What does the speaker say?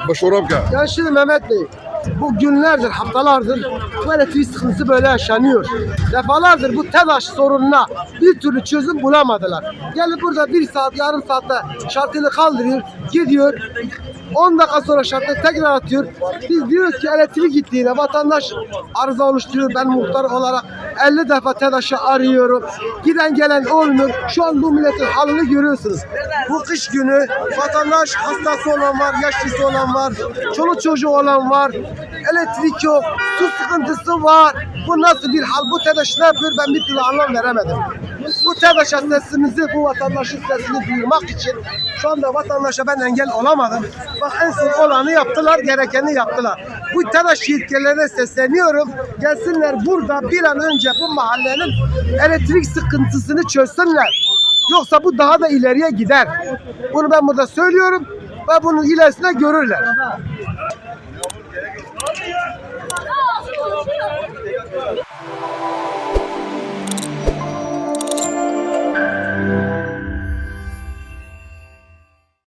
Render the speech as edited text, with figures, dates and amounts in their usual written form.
Başorabka. Ya şimdi Mehmet Bey, bu günlerdir, haftalardır bu elektrik sıkıntısı böyle yaşanıyor. Defalardır bu TEDAŞ sorununa bir türlü çözüm bulamadılar. Gelip burada bir saat, yarım saatte şartını kaldırıyor, gidiyor. 10 dakika sonra şartını tekrar atıyor. Biz diyoruz ki elektrik gittiğine vatandaş arıza oluşturuyor. Ben muhtar olarak 50 defa TEDAŞ'ı arıyorum. Giden gelen olmuyor. Şu an bu milletin halini görüyorsunuz. Bu kış günü vatandaş, hastası olan var, yaşlısı olan var, çoluk çocuğu olan var. Elektrik yok, su sıkıntısı var. Bu nasıl bir hal? Bu TEDAŞ ne yapıyor? Ben bir türlü anlam veremedim. Bu TEDAŞ'a sesimizi, bu vatandaşın sesini duyurmak için şu anda vatandaşa ben engel olamadım. Bak en son olanı yaptılar, gerekeni yaptılar. Bu TEDAŞ yetkililerine sesleniyorum. Gelsinler burada bir an önce bu mahallenin elektrik sıkıntısını çözsünler. Yoksa bu daha da ileriye gider. Bunu ben burada söylüyorum ve bunun ilerisine görürler.